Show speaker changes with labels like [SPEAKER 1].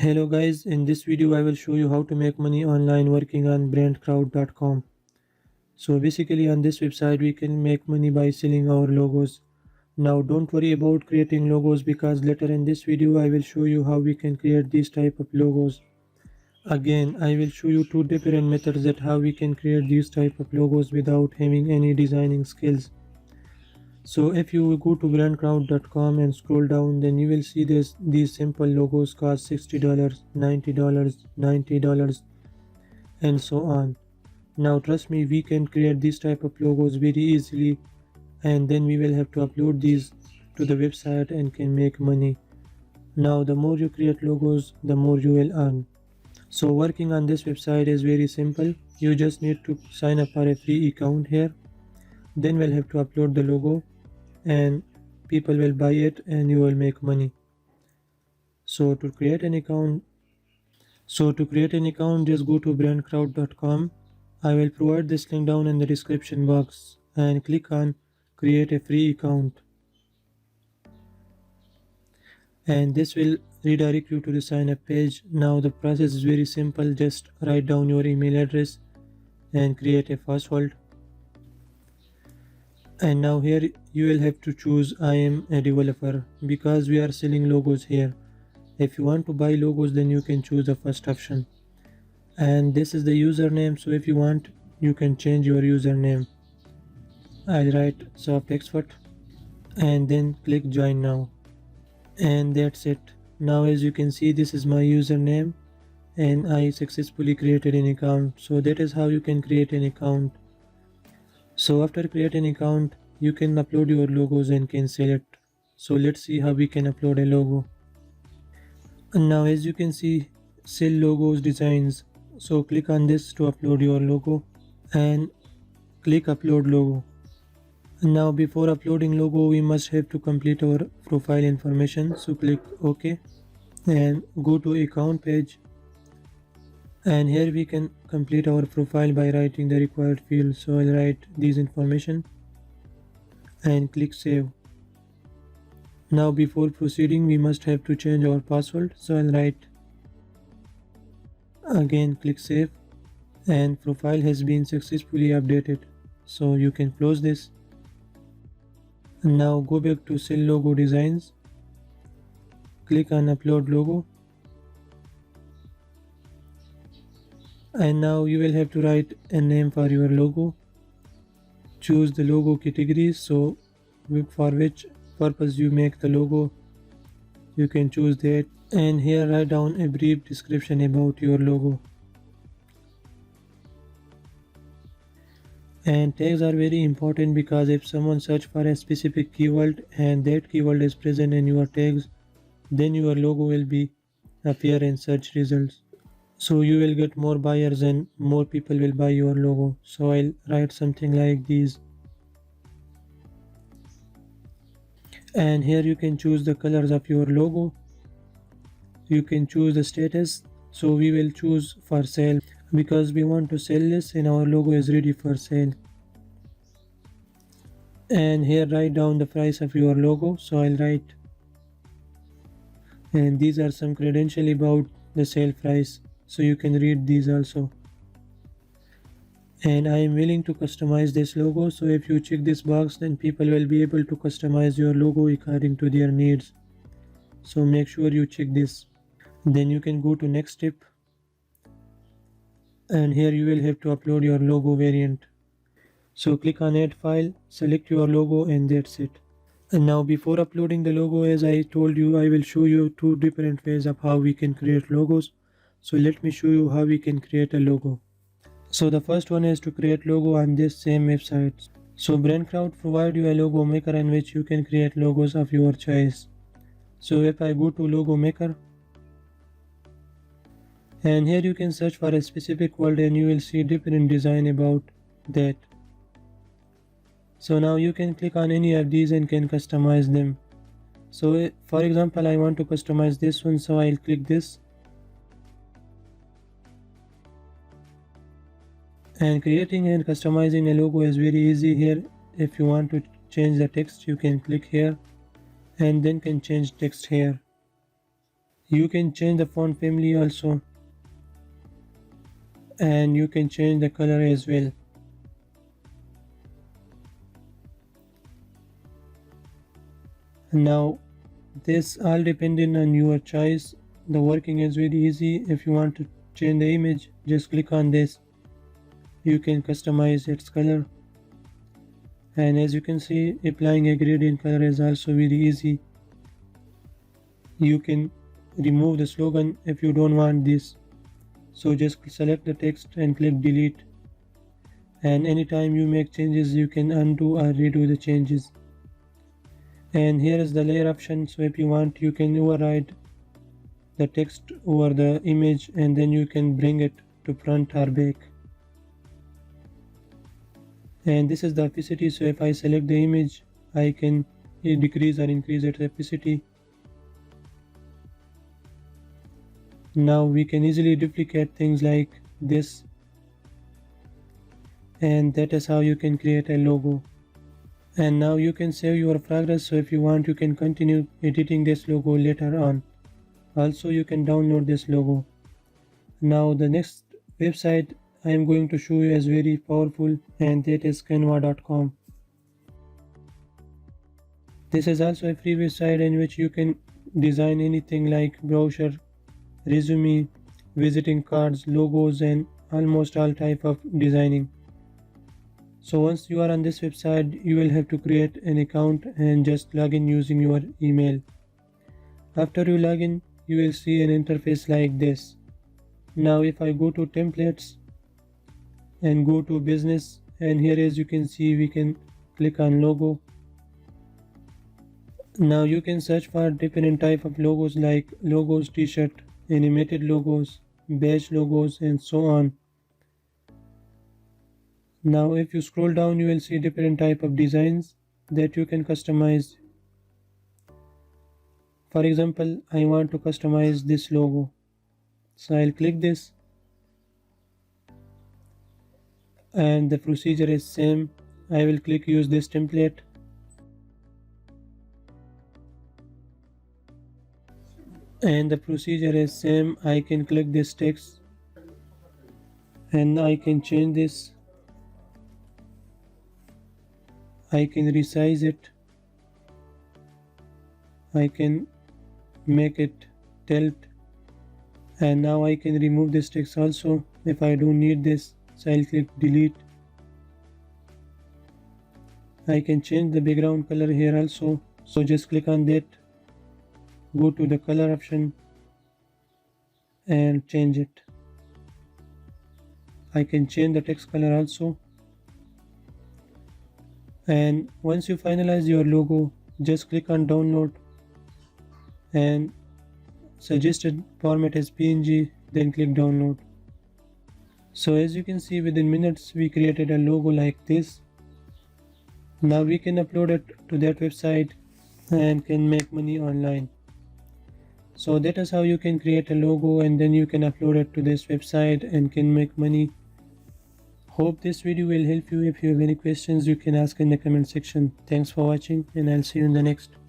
[SPEAKER 1] Hello guys, in this video I will show you how to make money online working on brandcrowd.com. So basically on this website we can make money by selling our logos. Now don't worry about creating logos because later in this video I will show you how we can create these type of logos. Again, I will show you two different methods that how we can create these type of logos without having any designing skills. So if you go to brandcrowd.com and scroll down, then you will see these simple logos cost $60, $90, $90 and so on. Now trust me, we can create this type of logos very easily, and then we will have to upload these to the website and can make money. Now the more you create logos, the more you will earn. So working on this website is very simple. You just need to sign up for a free account here. Then we'll have to upload the logo and people will buy it and you will make money. So to create an account, just go to brandcrowd.com. I will provide this link down in the description box and click on create a free account. And this will redirect you to the sign up page. Now the process is very simple. Just write down your email address and create a password. And now here you will have to choose I am a developer because we are selling logos here. If you want to buy logos, then you can choose the first option. And this is the username, so if you want you can change your username. I'll write soft expert and then click join now, and that's it. Now as you can see, this is my username and I successfully created an account. So that is how you can create an account. So after creating an account, you can upload your logos and can sell it. So let's see how we can upload a logo. And now as you can see, sell logos designs. So click on this to upload your logo and click upload logo. And now before uploading logo, we must have to complete our profile information. So click OK and go to account page. And here we can complete our profile by writing the required field. So I'll write these information and click save. Now before proceeding, we must have to change our password. So I'll write again, click save, and profile has been successfully updated. So you can close this. And now go back to sell logo designs. Click on upload logo. And now you will have to write a name for your logo. Choose the logo categories, so for which purpose you make the logo, you can choose that. And here write down a brief description about your logo. And tags are very important because if someone search for a specific keyword and that keyword is present in your tags, then your logo will be appear in search results. So you will get more buyers and more people will buy your logo. So I'll write something like these. And here you can choose the colors of your logo. You can choose the status. So we will choose for sale because we want to sell this and our logo is ready for sale. And here write down the price of your logo. So I'll write, and these are some credentials about the sale price, so you can read these also. And I am willing to customize this logo, so if you check this box, then people will be able to customize your logo according to their needs. So make sure you check this. Then you can go to next step, and here you will have to upload your logo variant. So click on add file, select your logo, and that's it. And now before uploading the logo, as I told you, I will show you two different ways of how we can create logos. So let me show you how we can create a logo. So the first one is to create logo on this same website. So BrandCrowd provide you a logo maker in which you can create logos of your choice. So if I go to logo maker, and here you can search for a specific word and you will see different design about that. So now you can click on any of these and can customize them. So for example, I want to customize this one, so I'll click this. And creating and customizing a logo is very easy here. If you want to change the text, you can click here and then can change text here. You can change the font family also, and you can change the color as well. Now this all depending on your choice. The working is very easy. If you want to change the image, just click on this. You can customize its color, and as you can see, applying a gradient color is also very easy. You can remove the slogan if you don't want this. So just select the text and click delete, and anytime you make changes you can undo or redo the changes. And here is the layer option, so if you want you can override the text over the image and then you can bring it to front or back. And this is the opacity, so if I select the image I can decrease or increase its opacity. Now we can easily duplicate things like this, and that is how you can create a logo. And now you can save your progress, so if you want you can continue editing this logo later on. Also you can download this logo. Now the next website I am going to show you is very powerful, and that is canva.com. This is also a free website in which you can design anything like brochure, resume, visiting cards, logos, and almost all type of designing. So once you are on this website, you will have to create an account and just log in using your email. After you log in, you will see an interface like this. Now if I go to templates and go to business, and here as you can see we can click on logo. Now you can search for different type of logos like logos, t-shirt, animated logos, badge logos, and so on. Now if you scroll down you will see different type of designs that you can customize. For example, I want to customize this logo, so I'll click this, and the procedure is same. I will click use this template, and the procedure is same. I can click this text and I can change this. I can resize it, I can make it tilt, and now I can remove this text also if I don't need this, so I'll click delete. I can change the background color here also, so just click on that, go to the color option and change it. I can change the text color also. And once you finalize your logo, just click on download, and suggested format is PNG, then click download. So as you can see, within minutes we created a logo like this. Now we can upload it to that website and can make money online. So that is how you can create a logo and then you can upload it to this website and can make money. Hope this video will help you. If you have any questions you can ask in the comment section. Thanks for watching, and I'll see you in the next.